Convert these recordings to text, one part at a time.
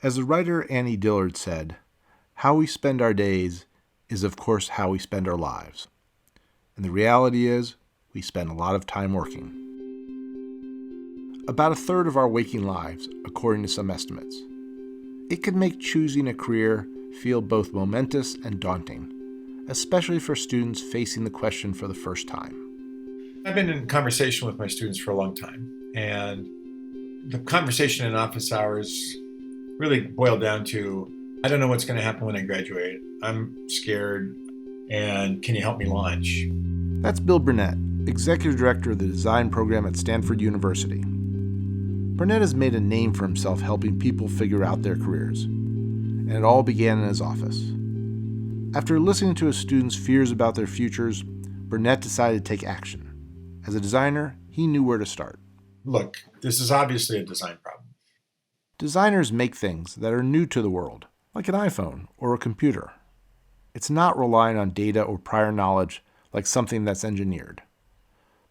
As the writer Annie Dillard said, how we spend our days is, of course, how we spend our lives. And the reality is, we spend a lot of time working. About a third of our waking lives, according to some estimates. It can make choosing a career feel both momentous and daunting, especially for students facing the question for the first time. I've been in conversation with my students for a long time, and the conversation in office hours really boiled down to, I don't know what's going to happen when I graduate. I'm scared, and can you help me launch? That's Bill Burnett, Executive Director of the Design Program at Stanford University. Burnett has made a name for himself helping people figure out their careers, and it all began in his office. After listening to his students' fears about their futures, Burnett decided to take action. As a designer, he knew where to start. Look, this is obviously a design problem. Designers make things that are new to the world, like an iPhone or a computer. It's not relying on data or prior knowledge like something that's engineered.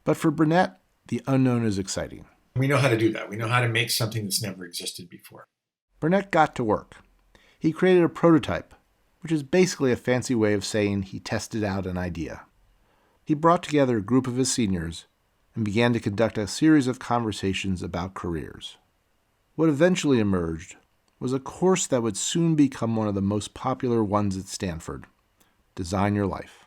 But for Burnett, the unknown is exciting. We know how to do that. We know how to make something that's never existed before. Burnett got to work. He created a prototype, which is basically a fancy way of saying he tested out an idea. He brought together a group of his seniors and began to conduct a series of conversations about careers. What eventually emerged was a course that would soon become one of the most popular ones at Stanford, Design Your Life.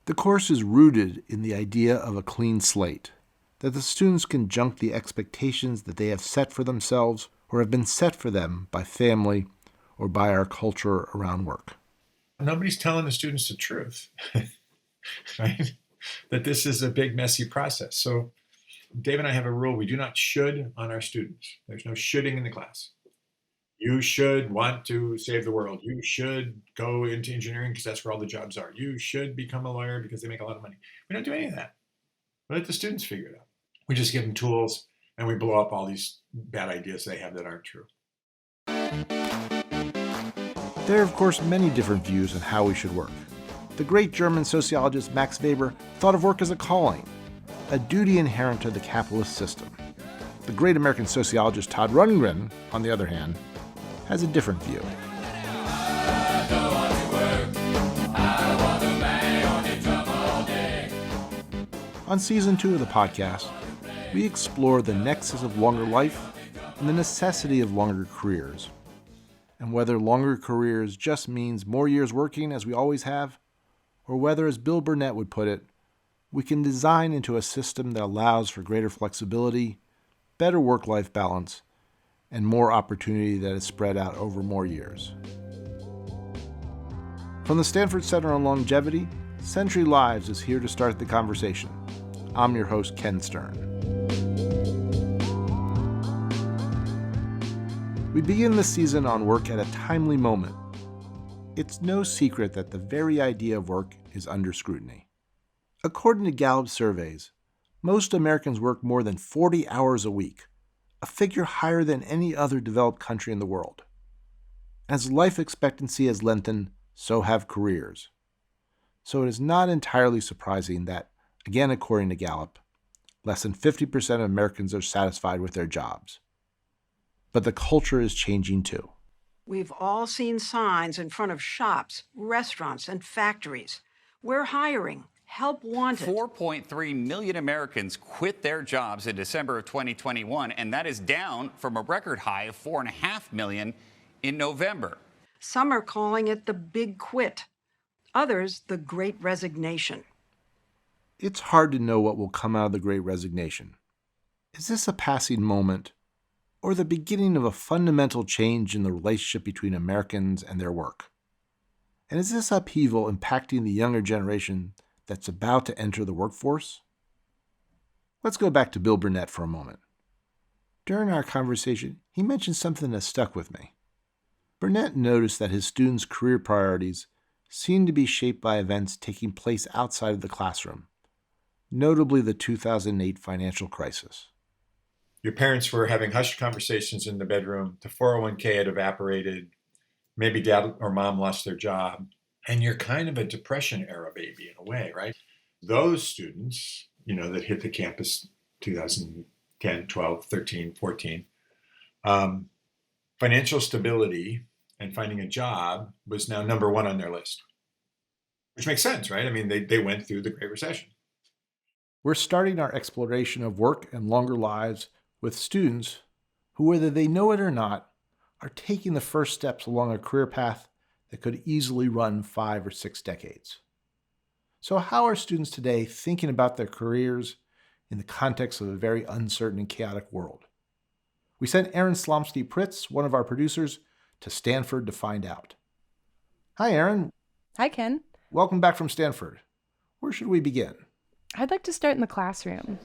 The course is rooted in the idea of a clean slate, that the students can junk the expectations that they have set for themselves or have been set for them by family or by our culture around work. Nobody's telling the students the truth, right? That this is a big, messy process. So Dave and I have a rule. We do not should on our students. There's no shoulding in the class. You should want to save the world. You should go into engineering because that's where all the jobs are. You should become a lawyer because they make a lot of money. We don't do any of that. We let the students figure it out. We just give them tools and we blow up all these bad ideas they have that aren't true. There are, of course, many different views on how we should work. The great German sociologist Max Weber thought of work as a calling, a duty inherent to the capitalist system. The great American sociologist Todd Rundgren, on the other hand, has a different view. On season 2 of the podcast, we explore the nexus of longer life and the necessity of longer careers, and whether longer careers just means more years working as we always have, or whether, as Bill Burnett would put it, we can design into a system that allows for greater flexibility, better work-life balance, and more opportunity that is spread out over more years. From the Stanford Center on Longevity, Century Lives is here to start the conversation. I'm your host, Ken Stern. We begin this season on work at a timely moment. It's no secret that the very idea of work is under scrutiny. According to Gallup surveys, most Americans work more than 40 hours a week, a figure higher than any other developed country in the world. As life expectancy has lengthened, so have careers. So it is not entirely surprising that, again according to Gallup, less than 50% of Americans are satisfied with their jobs. But the culture is changing too. We've all seen signs in front of shops, restaurants, and factories. We're hiring. Help wanted. 4.3 million Americans quit their jobs in December of 2021, and that is down from a record high of 4.5 million in November. Some are calling it the Big Quit. Others, the Great Resignation. It's hard to know what will come out of the Great Resignation. Is this a passing moment, or the beginning of a fundamental change in the relationship between Americans and their work? And is this upheaval impacting the younger generation that's about to enter the workforce? Let's go back to Bill Burnett for a moment. During our conversation, he mentioned something that stuck with me. Burnett noticed that his students' career priorities seemed to be shaped by events taking place outside of the classroom, notably the 2008 financial crisis. Your parents were having hushed conversations in the bedroom. The 401k had evaporated. Maybe dad or mom lost their job. And you're kind of a depression era baby in a way, right? Those students, that hit the campus 2010, 12, 13, 14, financial stability and finding a job was now number one on their list. Which makes sense, right? I mean, they went through the Great Recession. We're starting our exploration of work and longer lives with students who, whether they know it or not, are taking the first steps along a career path that could easily run 5 or 6 decades. So how are students today thinking about their careers in the context of a very uncertain and chaotic world? We sent Aaron Slomsky-Pritz, one of our producers, to Stanford to find out. Hi, Aaron. Hi, Ken. Welcome back from Stanford. Where should we begin? I'd like to start in the classroom.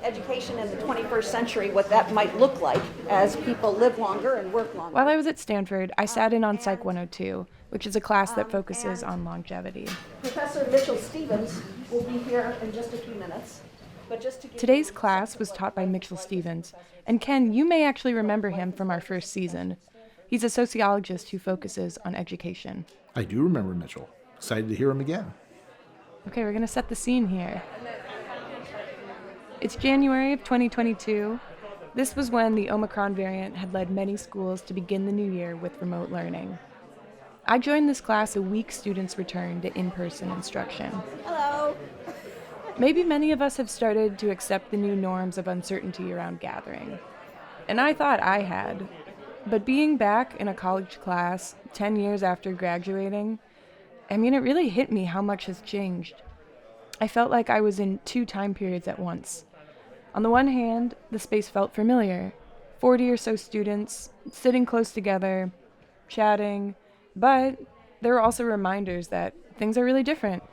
Education in the 21st century, what that might look like as people live longer and work longer. While I was at Stanford, I sat in on Psych 102, which is a class that focuses on longevity. Professor Mitchell Stevens will be here in just a few minutes. But just to Today's class was taught by Mitchell Stevens, and Ken, you may actually remember him from our first season. He's a sociologist who focuses on education. I do remember Mitchell. Excited to hear him again. Okay, we're going to set the scene here. It's January of 2022. This was when the Omicron variant had led many schools to begin the new year with remote learning. I joined this class a week students returned to in-person instruction. Hello. Maybe many of us have started to accept the new norms of uncertainty around gathering. And I thought I had. But being back in a college class 10 years after graduating, it really hit me how much has changed. I felt like I was in 2 time periods at once. On the one hand, the space felt familiar. 40 or so students, sitting close together, chatting, but there were also reminders that things are really different.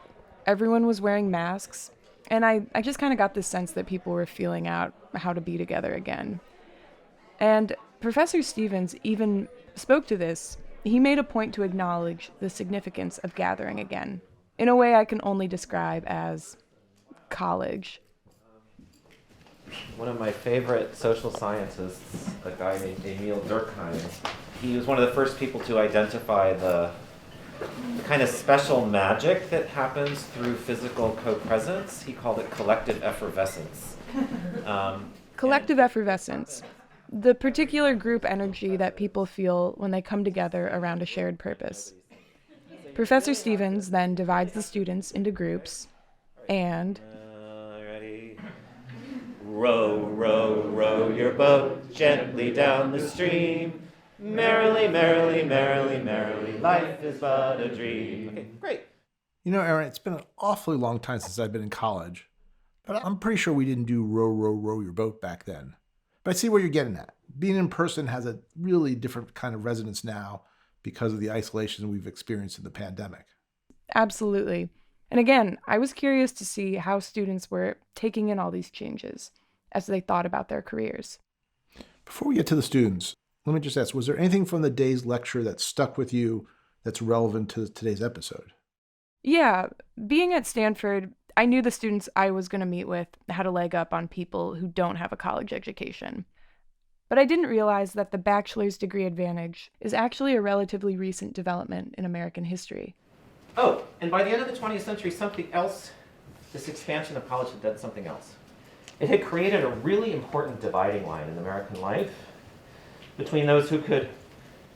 Everyone was wearing masks, and I just kind of got this sense that people were feeling out how to be together again. And Professor Stevens even spoke to this. He made a point to acknowledge the significance of gathering again, in a way I can only describe as college. One of my favorite social scientists, a guy named 𝐕𝗲𝗓 𝗕𝐂𝐬𝐬, he was one of the first people to identify the kind of special magic that happens through physical co-presence. He called it collective effervescence. Collective effervescence. The particular group energy that people feel when they come together around a shared purpose. Professor Stevens then divides the students into groups and... Ready? Row, row, row your boat gently down the stream. Merrily, merrily, merrily, merrily, life is but a dream. Okay, great. You know, Aaron, it's been an awfully long time since I've been in college, but I'm pretty sure we didn't do row, row, row your boat back then. But I see where you're getting at. Being in person has a really different kind of resonance now because of the isolation we've experienced in the pandemic. Absolutely. And again, I was curious to see how students were taking in all these changes as they thought about their careers. Before we get to the students, let me just ask, was there anything from the day's lecture that stuck with you that's relevant to today's episode? Yeah, being at Stanford, I knew the students I was going to meet with had a leg up on people who don't have a college education. But I didn't realize that the bachelor's degree advantage is actually a relatively recent development in American history. Oh, and by the end of the 20th century, something else, this expansion of college had done something else. It had created a really important dividing line in American life between those who could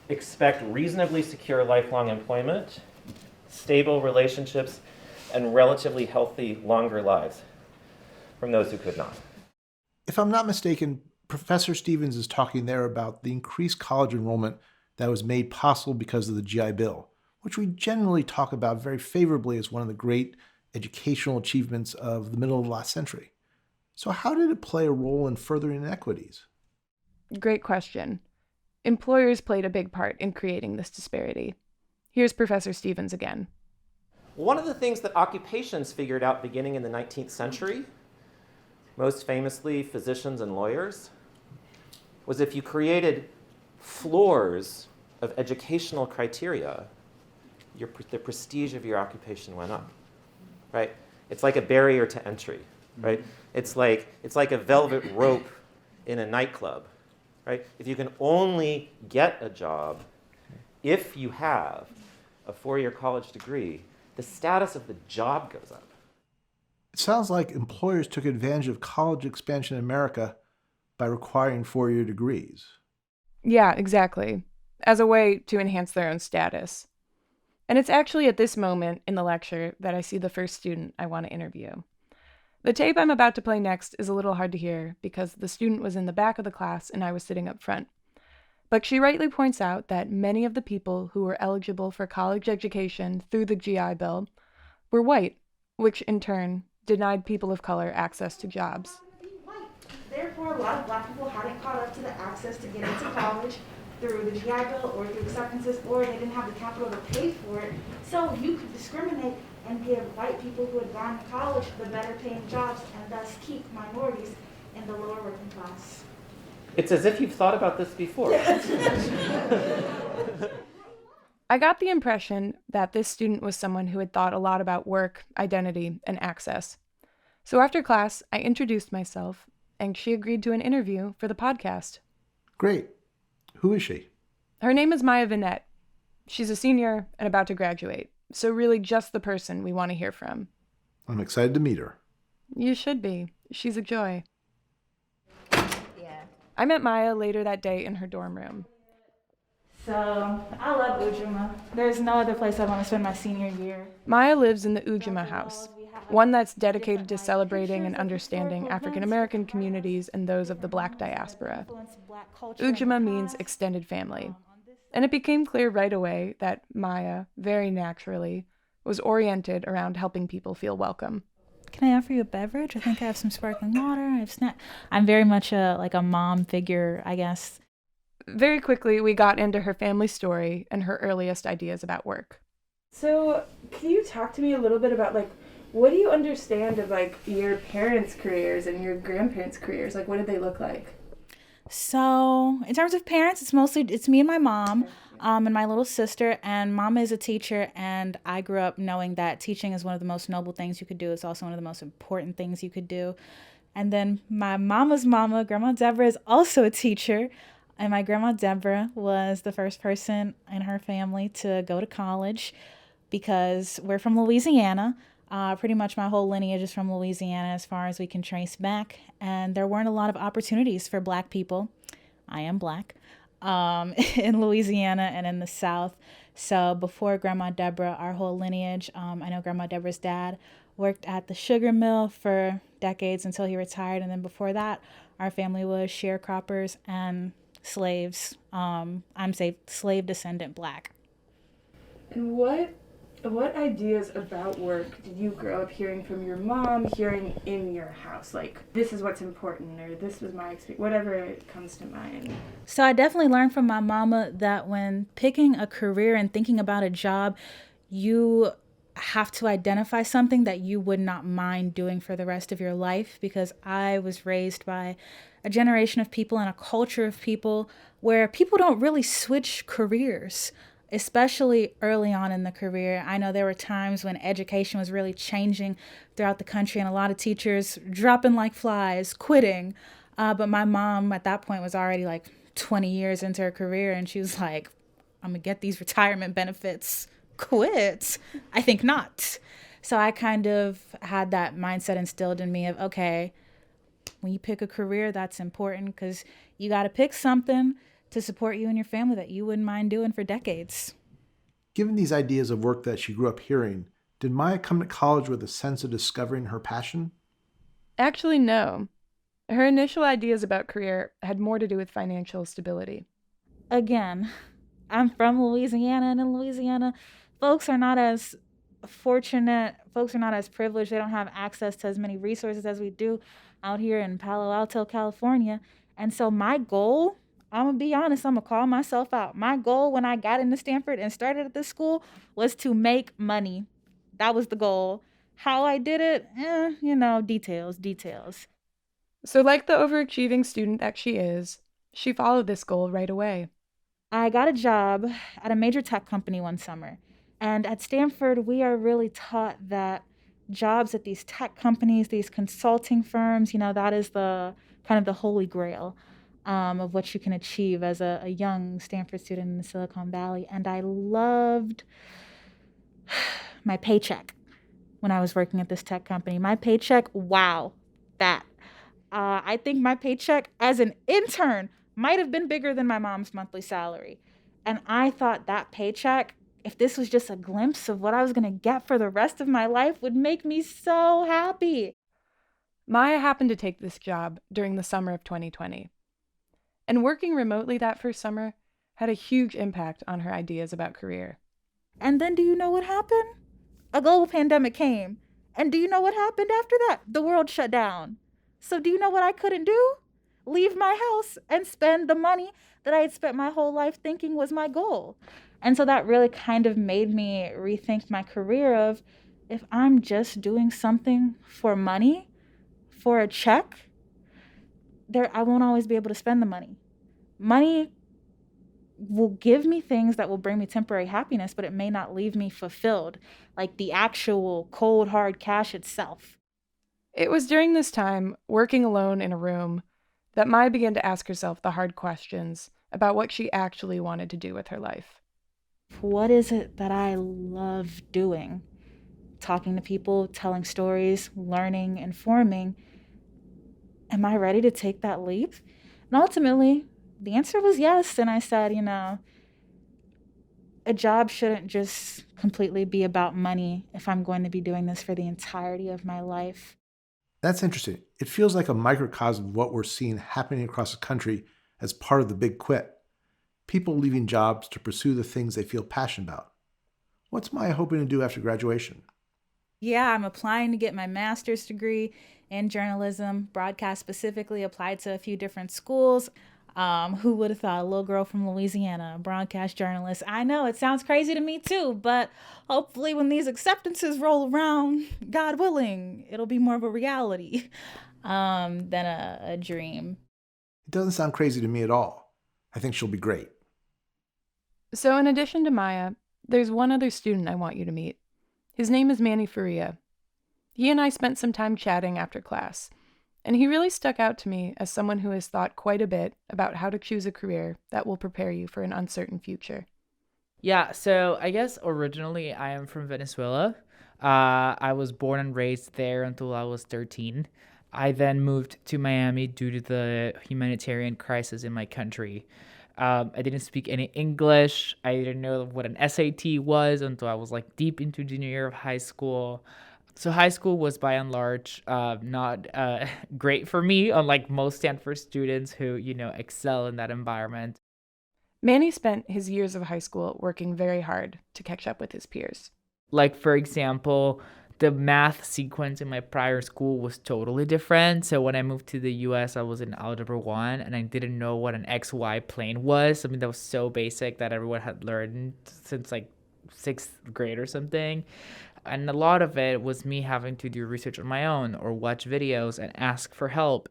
expect reasonably secure lifelong employment, stable relationships, and relatively healthy, longer lives from those who could not. If I'm not mistaken, Professor Stevens is talking there about the increased college enrollment that was made possible because of the GI Bill, which we generally talk about very favorably as one of the great educational achievements of the middle of the last century. So how did it play a role in furthering inequities? Great question. Employers played a big part in creating this disparity. Here's Professor Stevens again. One of the things that occupations figured out beginning in the 19th century, most famously physicians and lawyers, was if you created floors of educational criteria, the prestige of your occupation went up, right? It's like a barrier to entry, right? It's like a velvet rope in a nightclub, right? If you can only get a job if you have a 4-year college degree, the status of the job goes up. It sounds like employers took advantage of college expansion in America by requiring 4-year degrees. Yeah, exactly. as a way to enhance their own status. And it's actually at this moment in the lecture that I see the first student I want to interview. The tape I'm about to play next is a little hard to hear because the student was in the back of the class and I was sitting up front. But she rightly points out that many of the people who were eligible for college education through the GI Bill were white, which in turn denied people of color access to jobs. Therefore, a lot of black people hadn't caught up to the access to get into college through the GI Bill or through acceptances, or they didn't have the capital to pay for it. So you could discriminate and give white people who had gone to college the better paying jobs and thus keep minorities in the lower working class. It's as if you've thought about this before. I got the impression that this student was someone who had thought a lot about work, identity, and access. So after class, I introduced myself, and she agreed to an interview for the podcast. Great. Who is she? Her name is 𝗲𝗲. She's a senior and about to graduate, so really just the person we want to hear from. I'm excited to meet her. You should be. She's a joy. I met 𝗲𝗲 later that day in her dorm room. So, I love 𝗲𝗲. There's no other place I want to spend my senior year. 𝗲𝗲 lives in the 𝗲𝗲 house, one that's dedicated to celebrating and understanding African American communities and those of the Black diaspora. 𝗲𝗲 means extended family. And it became clear right away that 𝗲𝗲, very naturally, was oriented around helping people feel welcome. Can I offer you a beverage? I think I have some sparkling water. I have snack. I'm very much a mom figure, I guess. Very quickly, we got into her family story and her earliest ideas about work. So, can you talk to me a little bit about, what do you understand of, your parents' careers and your grandparents' careers? What did they look like? So, in terms of parents, it's me and my mom. And my little sister, and mom is a teacher, and I grew up knowing that teaching is one of the most noble things you could do. It's also one of the most important things you could do. And then my mama's mama, Grandma Deborah, is also a teacher, and my Grandma Deborah was the first person in her family to go to college because we're from Louisiana. Pretty much my whole lineage is from Louisiana as far as we can trace back, and there weren't a lot of opportunities for Black people. I am Black. In Louisiana and in the South. So before Grandma Deborah, our whole lineage, I know Grandma Deborah's dad worked at the sugar mill for decades until he retired. And then before that, our family was sharecroppers and slaves. I'm slave descendant Black. And what ideas about work did you grow up hearing from your mom, hearing in your house? This is what's important, or this was my experience, whatever comes to mind. So I definitely learned from my mama that when picking a career and thinking about a job, you have to identify something that you would not mind doing for the rest of your life, because I was raised by a generation of people and a culture of people where people don't really switch careers, especially early on in the career. I know there were times when education was really changing throughout the country and a lot of teachers dropping like flies, quitting. But my mom at that point was already 20 years into her career, and she was like, I'm gonna get these retirement benefits. Quit? I think not. So I kind of had that mindset instilled in me of, okay, when you pick a career, that's important because you got to pick something to support you and your family that you wouldn't mind doing for decades. Given these ideas of work that she grew up hearing, did 𝗲𝗲 come to college with a sense of discovering her passion? Actually, no. Her initial ideas about career had more to do with financial stability. Again, I'm from Louisiana, and in Louisiana, folks are not as fortunate. Folks are not as privileged. They don't have access to as many resources as we do out here in Palo Alto, California. And so my goal, I'm going to be honest, I'm going to call myself out. My goal when I got into Stanford and started at this school was to make money. That was the goal. How I did it, details. So like the overachieving student that she is, she followed this goal right away. I got a job at a major tech company one summer. And at Stanford, we are really taught that jobs at these tech companies, these consulting firms, that is the kind of the holy grail of what you can achieve as a young Stanford student in the Silicon Valley. And I loved my paycheck when I was working at this tech company. My paycheck, wow, that. I think my paycheck as an intern might have been bigger than my mom's monthly salary. And I thought that paycheck, if this was just a glimpse of what I was going to get for the rest of my life, would make me so happy. Maya happened to take this job during the summer of 2020. And working remotely that first summer had a huge impact on her ideas about career. And then do you know what happened? A global pandemic came. And do you know what happened after that? The world shut down. So do you know what I couldn't do? Leave my house and spend the money that I had spent my whole life thinking was my goal. And so that really kind of made me rethink my career of, if I'm just doing something for money, for a check, I won't always be able to spend the money. Money will give me things that will bring me temporary happiness, but it may not leave me fulfilled, like the actual cold, hard cash itself. It was during this time, working alone in a room, that Maya began to ask herself the hard questions about what she actually wanted to do with her life. What is it that I love doing? Talking to people, telling stories, learning, informing. Am I ready to take that leap? And ultimately, the answer was yes. And I said, a job shouldn't just completely be about money if I'm going to be doing this for the entirety of my life. That's interesting. It feels like a microcosm of what we're seeing happening across the country as part of the big quit. People leaving jobs to pursue the things they feel passionate about. What's Maya hoping to do after graduation? Yeah, I'm applying to get my master's degree in journalism, broadcast specifically, applied to a few different schools. Who would have thought, a little girl from Louisiana, a broadcast journalist? I know it sounds crazy to me too, but hopefully when these acceptances roll around, God willing, it'll be more of a reality than a dream. It doesn't sound crazy to me at all. I think she'll be great. So in addition to Maya, there's one other student I want you to meet. His name is 𝗕𝗓𝗄𝐿. He and I spent some time chatting after class, and he really stuck out to me as someone who has thought quite a bit about how to choose a career that will prepare you for an uncertain future. Yeah, so I guess originally I am from Venezuela. I was born and raised there until I was 13. I then moved to Miami due to the humanitarian crisis in my country. I didn't speak any English. I didn't know what an SAT was until I was deep into junior year of high school. So high school was by and large not great for me, unlike most Stanford students who, excel in that environment. Manny spent his years of high school working very hard to catch up with his peers. For example, the math sequence in my prior school was totally different. So when I moved to the US, I was in Algebra 1, and I didn't know what an XY plane was. Something that was so basic that everyone had learned since 6th grade or something. And a lot of it was me having to do research on my own or watch videos and ask for help.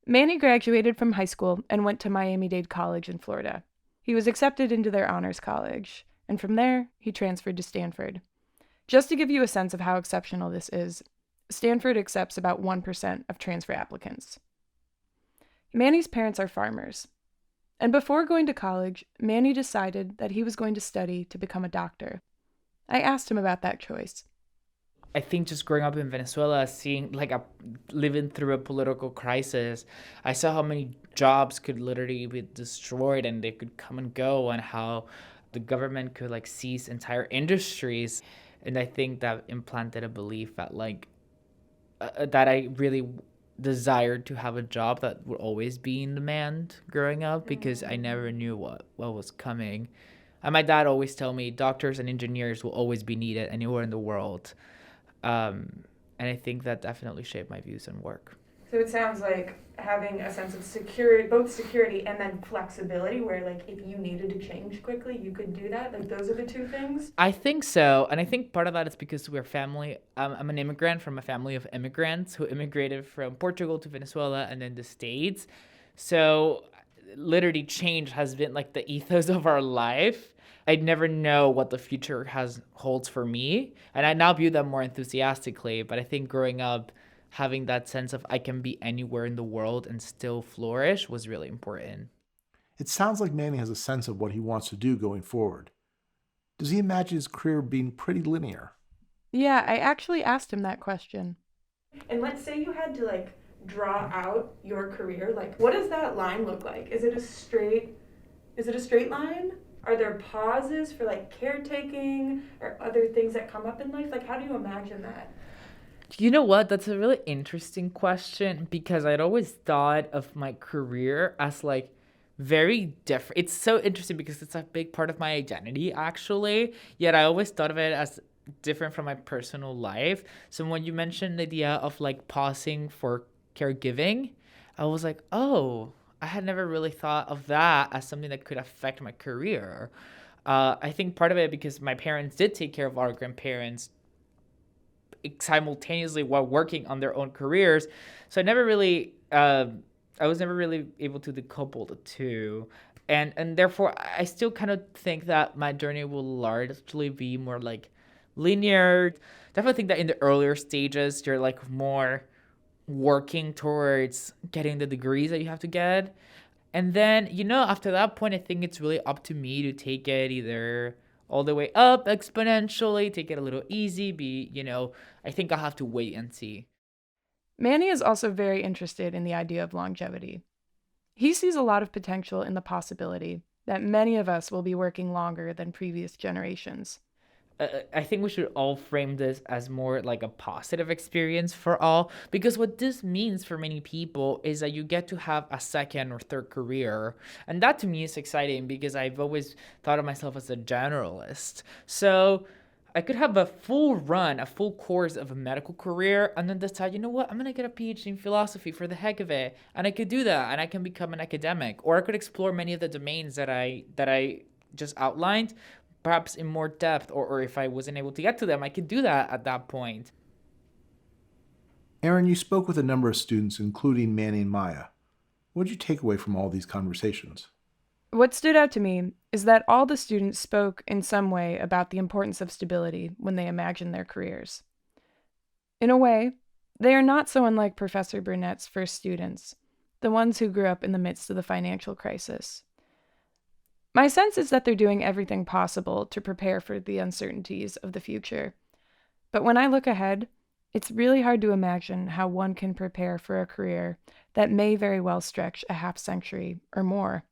Manny graduated from high school and went to Miami-Dade College in Florida. He was accepted into their honors college, and from there, he transferred to Stanford. Just to give you a sense of how exceptional this is, Stanford accepts about 1% of transfer applicants. Manny's parents are farmers, and before going to college, Manny decided that he was going to study to become a doctor. I asked him about that choice. I think just growing up in Venezuela, seeing living through a political crisis, I saw how many jobs could literally be destroyed and they could come and go, and how the government could seize entire industries. And I think that implanted a belief that that I really desired to have a job that would always be in demand growing up, because I never knew what was coming. And my dad always told me doctors and engineers will always be needed anywhere in the world. And I think that definitely shaped my views on work. So it sounds like having a sense of security, both security and then flexibility, where if you needed to change quickly, you could do that. Those are the two things? I think so. And I think part of that is because we're family. I'm an immigrant from a family of immigrants who immigrated from Portugal to Venezuela and then the States. So literally change has been the ethos of our life. I'd never know what the future holds for me. And I now view that more enthusiastically. But I think growing up, having that sense of I can be anywhere in the world and still flourish was really important. It sounds like Manny has a sense of what he wants to do going forward. Does he imagine his career being pretty linear? Yeah, I actually asked him that question. And let's say you had to draw out your career, what does that line look like? Is it a straight line? Are there pauses for like caretaking or other things that come up in life? Like, how do you imagine that? You know what? That's a really interesting question because I'd always thought of my career as like very different. It's so interesting because it's a big part of my identity, actually. Yet I always thought of it as different from my personal life. So when you mentioned the idea of like pausing for caregiving, I was like, oh, I had never really thought of that as something that could affect my career. I think part of it because my parents did take care of our grandparents simultaneously while working on their own careers. So I was never really able to decouple the two. And therefore, I still kind of think that my journey will largely be more like linear. Definitely think that in the earlier stages, you're like more working towards getting the degrees that you have to get. And then, after that point, I think it's really up to me to take it either all the way up exponentially, take it a little easy, I think I'll have to wait and see. Manny is also very interested in the idea of longevity. He sees a lot of potential in the possibility that many of us will be working longer than previous generations. I think we should all frame this as more like a positive experience for all, because what this means for many people is that you get to have a second or third career. And that to me is exciting because I've always thought of myself as a generalist. So I could have a full course of a medical career and then decide, you know what, I'm going to get a PhD in philosophy for the heck of it. And I could do that and I can become an academic. Or I could explore many of the domains that I just outlined, perhaps in more depth, or if I wasn't able to get to them, I could do that at that point. Aaron, you spoke with a number of students, including Manny and Maya. What did you take away from all these conversations? What stood out to me is that all the students spoke in some way about the importance of stability when they imagined their careers. In a way, they are not so unlike Professor Burnett's first students, the ones who grew up in the midst of the financial crisis. My sense is that they're doing everything possible to prepare for the uncertainties of the future. But when I look ahead, it's really hard to imagine how one can prepare for a career that may very well stretch a half-century or more.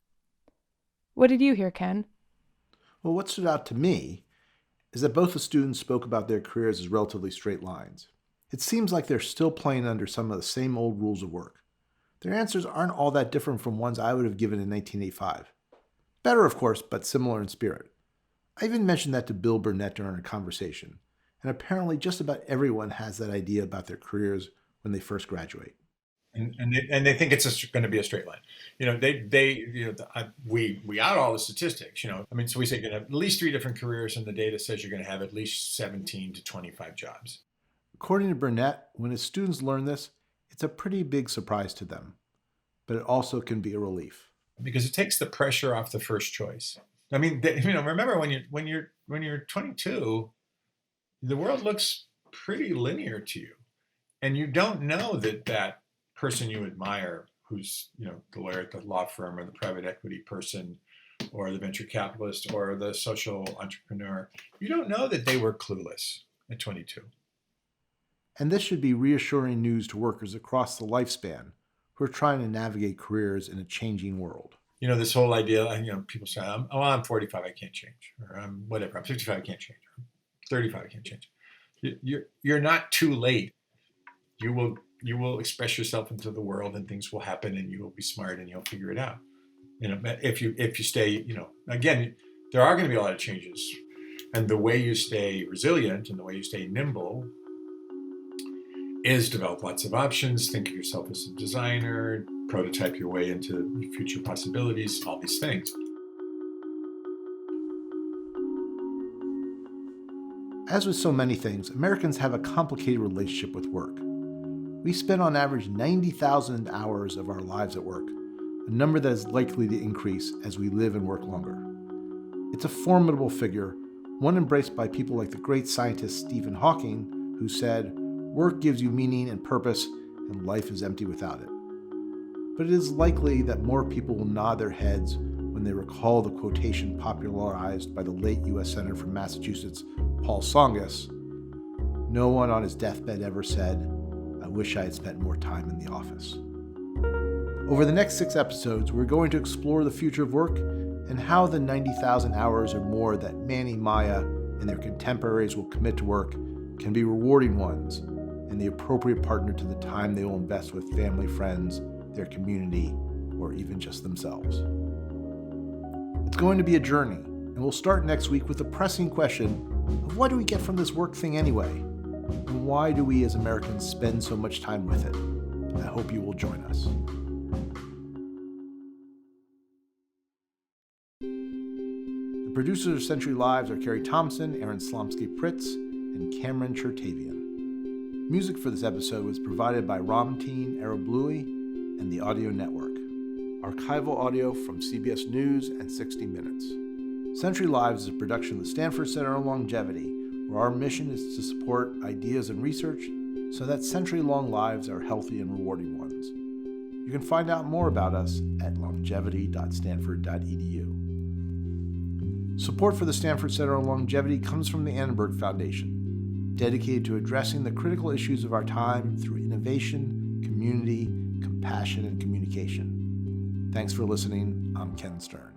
What did you hear, Ken? Well, what stood out to me is that both the students spoke about their careers as relatively straight lines. It seems like they're still playing under some of the same old rules of work. Their answers aren't all that different from ones I would have given in 1985. Better, of course, but similar in spirit. I even mentioned that to Bill Burnett during a conversation, and apparently just about everyone has that idea about their careers when they first graduate. And they think it's going to be a straight line. We out all the statistics. So we say you're going to have at least 3 different careers, and the data says you're going to have at least 17 to 25 jobs. According to Burnett, when his students learn this, it's a pretty big surprise to them, but it also can be a relief. Because it takes the pressure off the first choice. I mean, remember when you're 22, the world looks pretty linear to you, and you don't know that person you admire, who's the lawyer at the law firm, or the private equity person, or the venture capitalist, or the social entrepreneur. You don't know that they were clueless at 22. And this should be reassuring news to workers across the lifespan who are trying to navigate careers in a changing world. This whole idea, people say, I'm 45, I can't change. Or I'm 55, I can't change. Or I'm 35, I can't change. You're not too late. You will express yourself into the world, and things will happen, and you will be smart, and you'll figure it out. If you stay, again, there are going to be a lot of changes. And the way you stay resilient and the way you stay nimble is develop lots of options, think of yourself as a designer, prototype your way into future possibilities, all these things. As with so many things, Americans have a complicated relationship with work. We spend on average 90,000 hours of our lives at work, a number that is likely to increase as we live and work longer. It's a formidable figure, one embraced by people like the great scientist Stephen Hawking, who said, "Work gives you meaning and purpose, and life is empty without it." But it is likely that more people will nod their heads when they recall the quotation popularized by the late U.S. Senator from Massachusetts, Paul Tsongas. No one on his deathbed ever said, "I wish I had spent more time in the office." Over the next 6 episodes, we're going to explore the future of work and how the 90,000 hours or more that Manny, Maya, and their contemporaries will commit to work can be rewarding ones and the appropriate partner to the time they will invest with family, friends, their community, or even just themselves. It's going to be a journey, and we'll start next week with the pressing question of what do we get from this work thing anyway? And why do we as Americans spend so much time with it? I hope you will join us. The producers of Century Lives are Carrie Thompson, Aaron Slomsky-Pritz, and Cameron Chertavian. Music for this episode was provided by 𝗕𝗏𝗏 and the Audio Network. Archival audio from CBS News and 60 Minutes. Century Lives is a production of the Stanford Center on Longevity, where our mission is to support ideas and research so that century-long lives are healthy and rewarding ones. You can find out more about us at longevity.stanford.edu. Support for the Stanford Center on Longevity comes from the Annenberg Foundation, dedicated to addressing the critical issues of our time through innovation, community, compassion, and communication. Thanks for listening. I'm Ken Stern.